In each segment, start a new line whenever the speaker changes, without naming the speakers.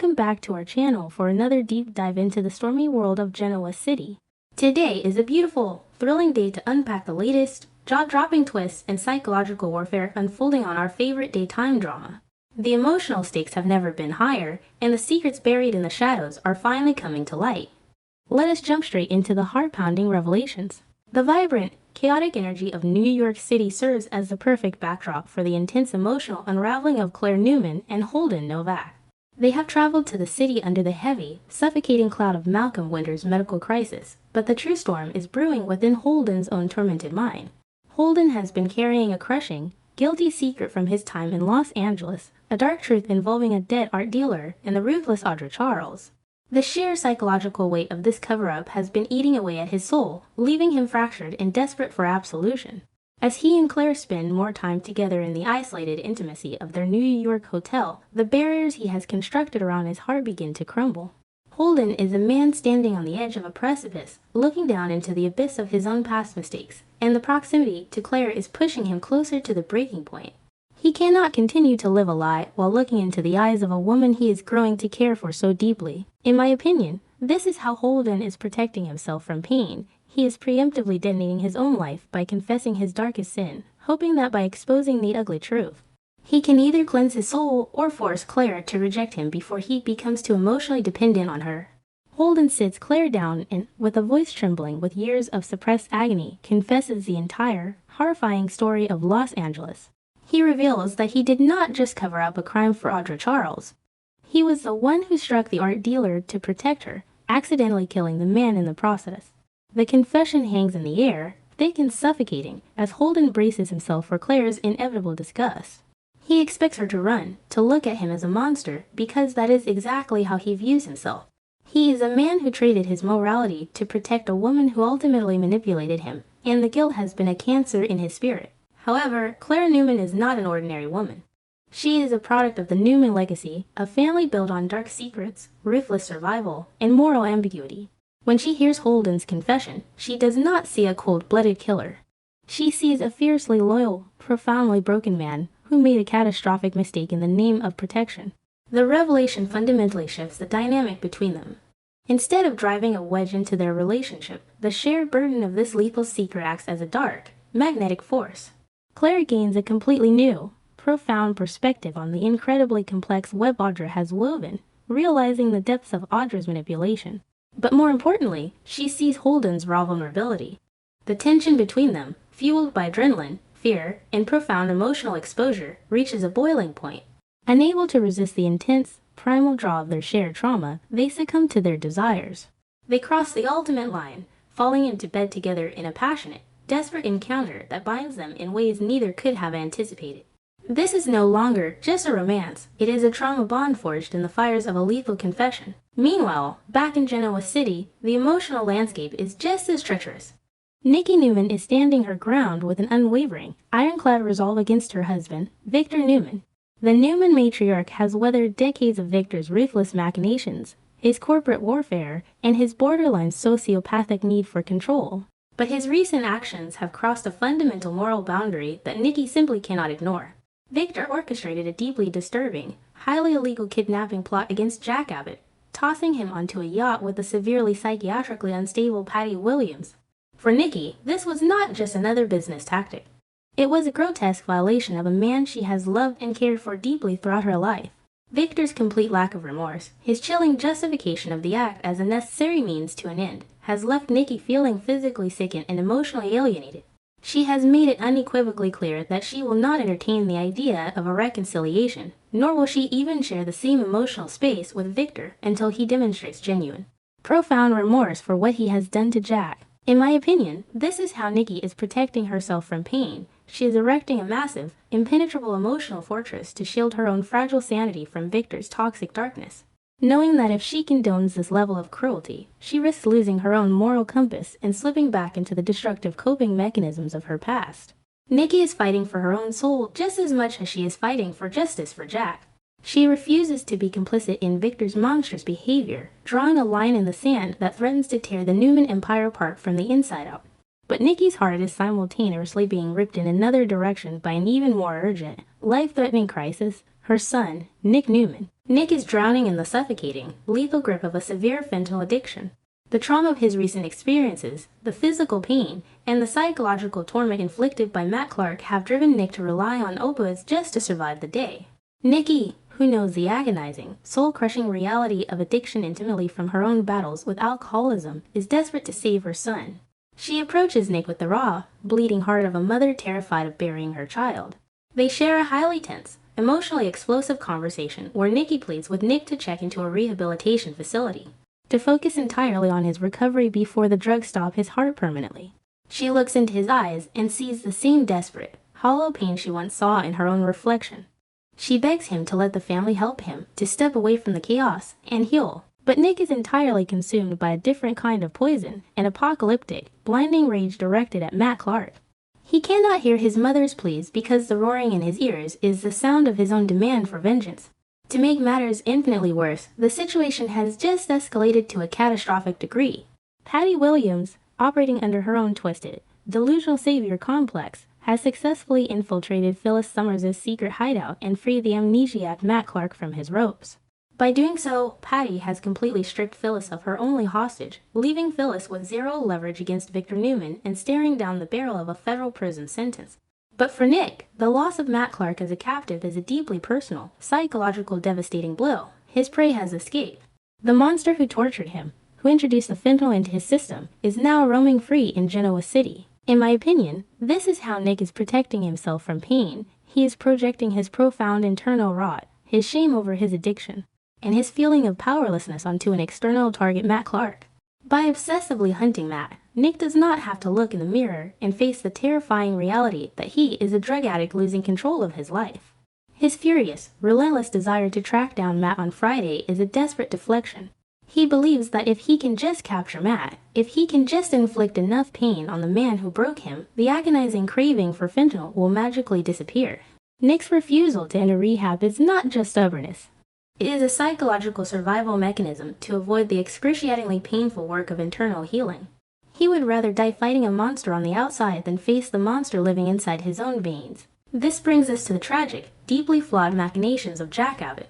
welcome back to our channel for another deep dive into the stormy world of Genoa City. Today is a beautiful, thrilling day to unpack the latest, jaw-dropping twists and psychological warfare unfolding on our favorite daytime drama. The emotional stakes have never been higher, and the secrets buried in the shadows are finally coming to light. Let us jump straight into the heart-pounding revelations. The vibrant, chaotic energy of New York City serves as the perfect backdrop for the intense emotional unraveling of Claire Newman and Holden Novak. They have traveled to the city under the heavy, suffocating cloud of Malcolm Winter's medical crisis, but the true storm is brewing within Holden's own tormented mind. Holden has been carrying a crushing, guilty secret from his time in Los Angeles, a dark truth involving a dead art dealer and the ruthless Audra Charles. The sheer psychological weight of this cover-up has been eating away at his soul, leaving him fractured and desperate for absolution. As he and Claire spend more time together in the isolated intimacy of their New York hotel, the barriers he has constructed around his heart begin to crumble. Holden is a man standing on the edge of a precipice, looking down into the abyss of his own past mistakes, and the proximity to Claire is pushing him closer to the breaking point. He cannot continue to live a lie while looking into the eyes of a woman he is growing to care for so deeply. In my opinion, this is how Holden is protecting himself from pain. He is preemptively detonating his own life by confessing his darkest sin, hoping that by exposing the ugly truth, he can either cleanse his soul or force Claire to reject him before he becomes too emotionally dependent on her. Holden sits Claire down and, with a voice trembling with years of suppressed agony, confesses the entire, horrifying story of Los Angeles. He reveals that he did not just cover up a crime for Audra Charles. He was the one who struck the art dealer to protect her, accidentally killing the man in the process. The confession hangs in the air, thick and suffocating, as Holden braces himself for Claire's inevitable disgust. He expects her to run, to look at him as a monster, because that is exactly how he views himself. He is a man who traded his morality to protect a woman who ultimately manipulated him, and the guilt has been a cancer in his spirit. However, Claire Newman is not an ordinary woman. She is a product of the Newman legacy, a family built on dark secrets, ruthless survival, and moral ambiguity. When she hears Holden's confession, she does not see a cold-blooded killer. She sees a fiercely loyal, profoundly broken man who made a catastrophic mistake in the name of protection. The revelation fundamentally shifts the dynamic between them. Instead of driving a wedge into their relationship, the shared burden of this lethal secret acts as a dark, magnetic force. Claire gains a completely new, profound perspective on the incredibly complex web Audra has woven, realizing the depths of Audra's manipulation. But more importantly, she sees Holden's raw vulnerability. The tension between them, fueled by adrenaline, fear, and profound emotional exposure, reaches a boiling point. Unable to resist the intense, primal draw of their shared trauma, they succumb to their desires. They cross the ultimate line, falling into bed together in a passionate, desperate encounter that binds them in ways neither could have anticipated. This is no longer just a romance, it is a trauma bond forged in the fires of a lethal confession. Meanwhile, back in Genoa City, the emotional landscape is just as treacherous. Nikki Newman is standing her ground with an unwavering, ironclad resolve against her husband, Victor Newman. The Newman matriarch has weathered decades of Victor's ruthless machinations, his corporate warfare, and his borderline sociopathic need for control. But his recent actions have crossed a fundamental moral boundary that Nikki simply cannot ignore. Victor orchestrated a deeply disturbing, highly illegal kidnapping plot against Jack Abbott, tossing him onto a yacht with the severely psychiatrically unstable Patty Williams. For Nikki, this was not just another business tactic. It was a grotesque violation of a man she has loved and cared for deeply throughout her life. Victor's complete lack of remorse, his chilling justification of the act as a necessary means to an end, has left Nikki feeling physically sickened and emotionally alienated. She has made it unequivocally clear that she will not entertain the idea of a reconciliation, nor will she even share the same emotional space with Victor until he demonstrates genuine, profound remorse for what he has done to Jack. In my opinion, this is how Nikki is protecting herself from pain. She is erecting a massive, impenetrable emotional fortress to shield her own fragile sanity from Victor's toxic darkness. Knowing that if she condones this level of cruelty, she risks losing her own moral compass and slipping back into the destructive coping mechanisms of her past. Nikki is fighting for her own soul just as much as she is fighting for justice for Jack. She refuses to be complicit in Victor's monstrous behavior, drawing a line in the sand that threatens to tear the Newman empire apart from the inside out. But Nikki's heart is simultaneously being ripped in another direction by an even more urgent, life-threatening crisis. her son, Nick Newman. Nick is drowning in the suffocating, lethal grip of a severe fentanyl addiction. The trauma of his recent experiences, the physical pain, and the psychological torment inflicted by Matt Clark have driven Nick to rely on opioids just to survive the day. Nikki, who knows the agonizing, soul-crushing reality of addiction intimately from her own battles with alcoholism, is desperate to save her son. She approaches Nick with the raw, bleeding heart of a mother terrified of burying her child. They share a highly tense, emotionally explosive conversation where Nikki pleads with Nick to check into a rehabilitation facility, to focus entirely on his recovery before the drugs stop his heart permanently. She looks into his eyes and sees the same desperate, hollow pain she once saw in her own reflection. She begs him to let the family help him, to step away from the chaos and heal. But Nick is entirely consumed by a different kind of poison, an apocalyptic, blinding rage directed at Matt Clark. He cannot hear his mother's pleas because the roaring in his ears is the sound of his own demand for vengeance. To make matters infinitely worse, the situation has just escalated to a catastrophic degree. Patty Williams, operating under her own twisted, delusional savior complex, has successfully infiltrated Phyllis Summers' secret hideout and freed the amnesiac Matt Clark from his ropes. By doing so, Patty has completely stripped Phyllis of her only hostage, leaving Phyllis with zero leverage against Victor Newman and staring down the barrel of a federal prison sentence. But for Nick, the loss of Matt Clark as a captive is a deeply personal, psychological devastating blow. His prey has escaped. The monster who tortured him, who introduced the fentanyl into his system, is now roaming free in Genoa City. In my opinion, this is how Nick is protecting himself from pain. He is projecting his profound internal rot, his shame over his addiction, and his feeling of powerlessness onto an external target, Matt Clark. By obsessively hunting Matt, Nick does not have to look in the mirror and face the terrifying reality that he is a drug addict losing control of his life. His furious, relentless desire to track down Matt on Friday is a desperate deflection. He believes that if he can just capture Matt, if he can just inflict enough pain on the man who broke him, the agonizing craving for fentanyl will magically disappear. Nick's refusal to enter rehab is not just stubbornness. It is a psychological survival mechanism to avoid the excruciatingly painful work of internal healing. He would rather die fighting a monster on the outside than face the monster living inside his own veins. This brings us to the tragic, deeply flawed machinations of Jack Abbott.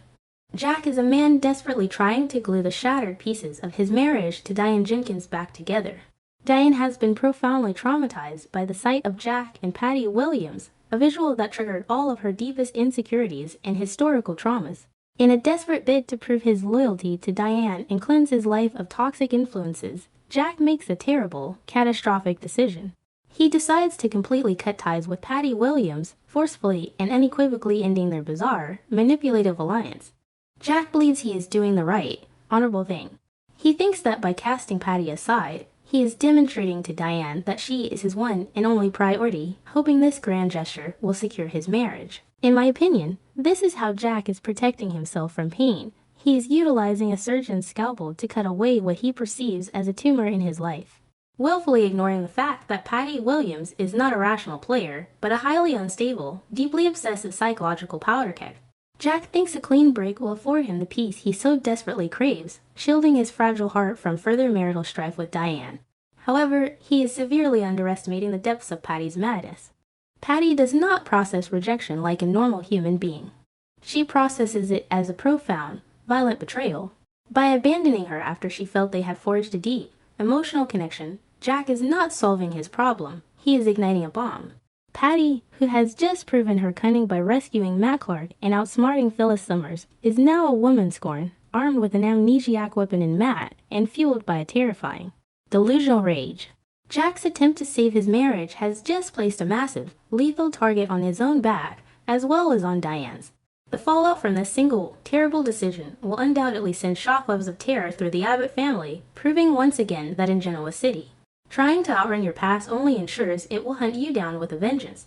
Jack is a man desperately trying to glue the shattered pieces of his marriage to Diane Jenkins back together. Diane has been profoundly traumatized by the sight of Jack and Patty Williams, a visual that triggered all of her deepest insecurities and historical traumas. In a desperate bid to prove his loyalty to Diane and cleanse his life of toxic influences, Jack makes a terrible, catastrophic decision. He decides to completely cut ties with Patty Williams, forcefully and unequivocally ending their bizarre, manipulative alliance. Jack believes he is doing the right, honorable thing. He thinks that by casting Patty aside, he is demonstrating to Diane that she is his one and only priority, hoping this grand gesture will secure his marriage. In my opinion, this is how Jack is protecting himself from pain. He is utilizing a surgeon's scalpel to cut away what he perceives as a tumor in his life, willfully ignoring the fact that Patty Williams is not a rational player, but a highly unstable, deeply obsessive psychological powder keg. Jack thinks a clean break will afford him the peace he so desperately craves, shielding his fragile heart from further marital strife with Diane. However, he is severely underestimating the depths of Patty's madness. Patty does not process rejection like a normal human being. She processes it as a profound, violent betrayal. By abandoning her after she felt they had forged a deep, emotional connection, Jack is not solving his problem, he is igniting a bomb. Patty, who has just proven her cunning by rescuing Matt Clark and outsmarting Phyllis Summers, is now a woman scorn, armed with an amnesiac weapon in Matt, and fueled by a terrifying, delusional rage. Jack's attempt to save his marriage has just placed a massive, lethal target on his own back, as well as on Diane's. The fallout from this single, terrible decision will undoubtedly send shockwaves of terror through the Abbott family, proving once again that in Genoa City, trying to outrun your past only ensures it will hunt you down with a vengeance.